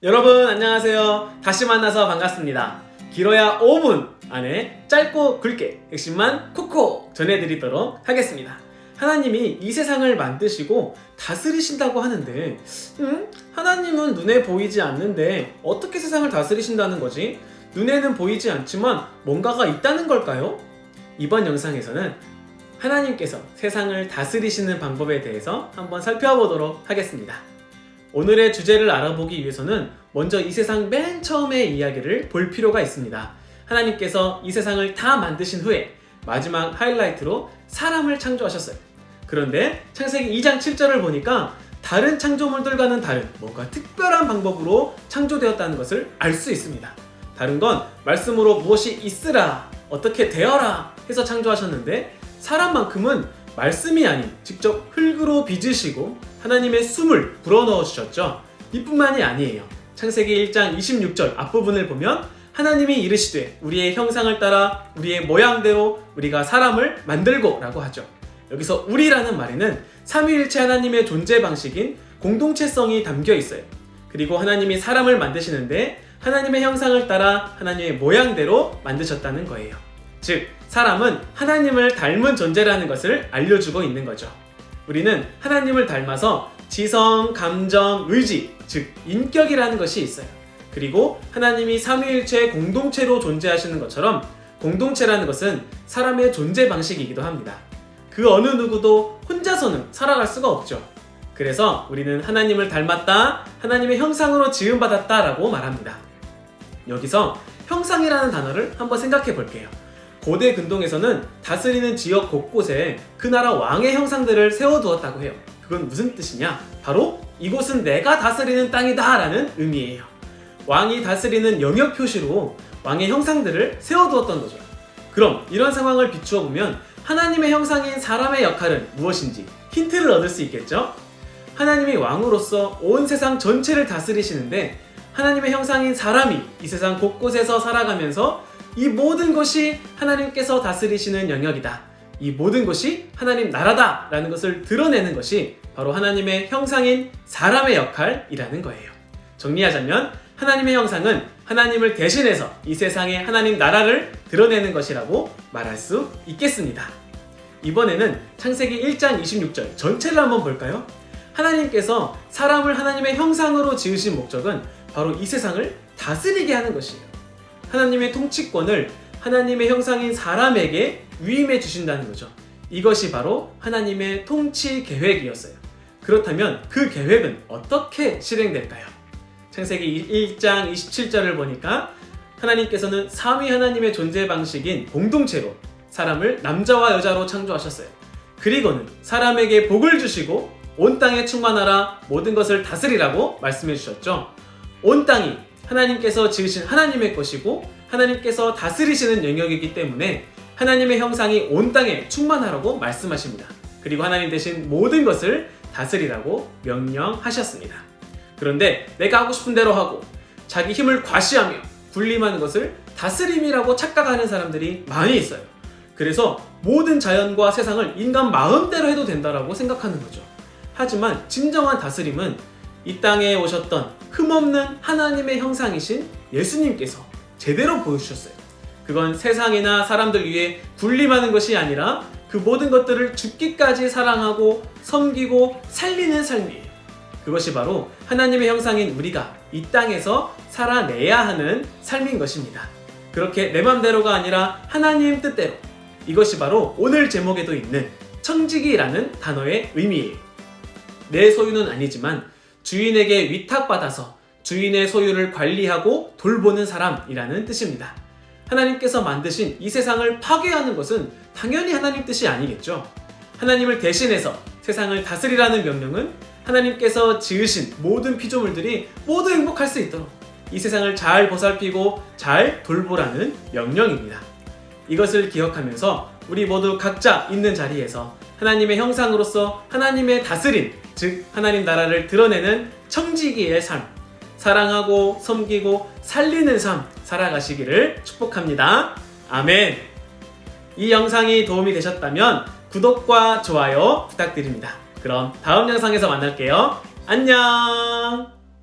여러분 안녕하세요. 다시 만나서 반갑습니다. 길어야 5분 안에 짧고 굵게 핵심만 콕콕 전해드리도록 하겠습니다. 하나님이 이 세상을 만드시고 다스리신다고 하는데 하나님은 눈에 보이지 않는데 어떻게 세상을 다스리신다는 거지? 눈에는 보이지 않지만 뭔가가 있다는 걸까요? 이번 영상에서는 하나님께서 세상을 다스리시는 방법에 대해서 한번 살펴보도록 하겠습니다. 오늘의 주제를 알아보기 위해서는 먼저 이 세상 맨 처음의 이야기를 볼 필요가 있습니다. 하나님께서 이 세상을 다 만드신 후에 마지막 하이라이트로 사람을 창조하셨어요. 그런데 창세기 2장 7절을 보니까 다른 창조물들과는 다른 뭔가 특별한 방법으로 창조되었다는 것을 알 수 있습니다. 다른 건 말씀으로 무엇이 있으라, 어떻게 되어라 해서 창조하셨는데 사람만큼은 말씀이 아닌 직접 흙으로 빚으시고 하나님의 숨을 불어넣어 주셨죠. 이뿐만이 아니에요. 창세기 1장 26절 앞부분을 보면 하나님이 이르시되 우리의 형상을 따라 우리의 모양대로 우리가 사람을 만들고 라고 하죠. 여기서 우리라는 말에는 삼위일체 하나님의 존재 방식인 공동체성이 담겨 있어요. 그리고 하나님이 사람을 만드시는데 하나님의 형상을 따라 하나님의 모양대로 만드셨다는 거예요. 즉 사람은 하나님을 닮은 존재라는 것을 알려주고 있는 거죠. 우리는 하나님을 닮아서 지성, 감정, 의지, 즉 인격이라는 것이 있어요. 그리고 하나님이 삼위일체 공동체로 존재하시는 것처럼 공동체라는 것은 사람의 존재 방식이기도 합니다. 그 어느 누구도 혼자서는 살아갈 수가 없죠. 그래서 우리는 하나님을 닮았다, 하나님의 형상으로 지음받았다 라고 말합니다. 여기서 형상이라는 단어를 한번 생각해 볼게요. 고대 근동에서는 다스리는 지역 곳곳에 그 나라 왕의 형상들을 세워두었다고 해요. 그건 무슨 뜻이냐? 바로 이곳은 내가 다스리는 땅이다 라는 의미예요. 왕이 다스리는 영역 표시로 왕의 형상들을 세워두었던 거죠. 그럼 이런 상황을 비추어 보면 하나님의 형상인 사람의 역할은 무엇인지 힌트를 얻을 수 있겠죠? 하나님이 왕으로서 온 세상 전체를 다스리시는데 하나님의 형상인 사람이 이 세상 곳곳에서 살아가면서 이 모든 것이 하나님께서 다스리시는 영역이다, 이 모든 것이 하나님 나라다 라는 것을 드러내는 것이 바로 하나님의 형상인 사람의 역할이라는 거예요. 정리하자면 하나님의 형상은 하나님을 대신해서 이 세상에 하나님 나라를 드러내는 것이라고 말할 수 있겠습니다. 이번에는 창세기 1장 26절 전체를 한번 볼까요? 하나님께서 사람을 하나님의 형상으로 지으신 목적은 바로 이 세상을 다스리게 하는 것이에요. 하나님의 통치권을 하나님의 형상인 사람에게 위임해 주신다는 거죠. 이것이 바로 하나님의 통치 계획이었어요. 그렇다면 그 계획은 어떻게 실행될까요? 창세기 1장 27절을 보니까 하나님께서는 삼위 하나님의 존재 방식인 공동체로 사람을 남자와 여자로 창조하셨어요. 그리고는 사람에게 복을 주시고 온 땅에 충만하라, 모든 것을 다스리라고 말씀해 주셨죠. 온 땅이 하나님께서 지으신 하나님의 것이고 하나님께서 다스리시는 영역이기 때문에 하나님의 형상이 온 땅에 충만하라고 말씀하십니다. 그리고 하나님 대신 모든 것을 다스리라고 명령하셨습니다. 그런데 내가 하고 싶은 대로 하고 자기 힘을 과시하며 군림하는 것을 다스림이라고 착각하는 사람들이 많이 있어요. 그래서 모든 자연과 세상을 인간 마음대로 해도 된다라고 생각하는 거죠. 하지만 진정한 다스림은 이 땅에 오셨던 흠없는 하나님의 형상이신 예수님께서 제대로 보여주셨어요. 그건 세상이나 사람들 위해 군림하는 것이 아니라 그 모든 것들을 죽기까지 사랑하고 섬기고 살리는 삶이에요. 그것이 바로 하나님의 형상인 우리가 이 땅에서 살아내야 하는 삶인 것입니다. 그렇게 내 맘대로가 아니라 하나님 뜻대로, 이것이 바로 오늘 제목에도 있는 청지기라는 단어의 의미예요. 내 소유는 아니지만 주인에게 위탁받아서 주인의 소유를 관리하고 돌보는 사람이라는 뜻입니다. 하나님께서 만드신 이 세상을 파괴하는 것은 당연히 하나님 뜻이 아니겠죠. 하나님을 대신해서 세상을 다스리라는 명령은 하나님께서 지으신 모든 피조물들이 모두 행복할 수 있도록 이 세상을 잘 보살피고 잘 돌보라는 명령입니다. 이것을 기억하면서 우리 모두 각자 있는 자리에서 하나님의 형상으로서 하나님의 다스림, 즉 하나님 나라를 드러내는 청지기의 삶, 사랑하고 섬기고 살리는 삶 살아가시기를 축복합니다. 아멘. 이 영상이 도움이 되셨다면 구독과 좋아요 부탁드립니다. 그럼 다음 영상에서 만날게요. 안녕.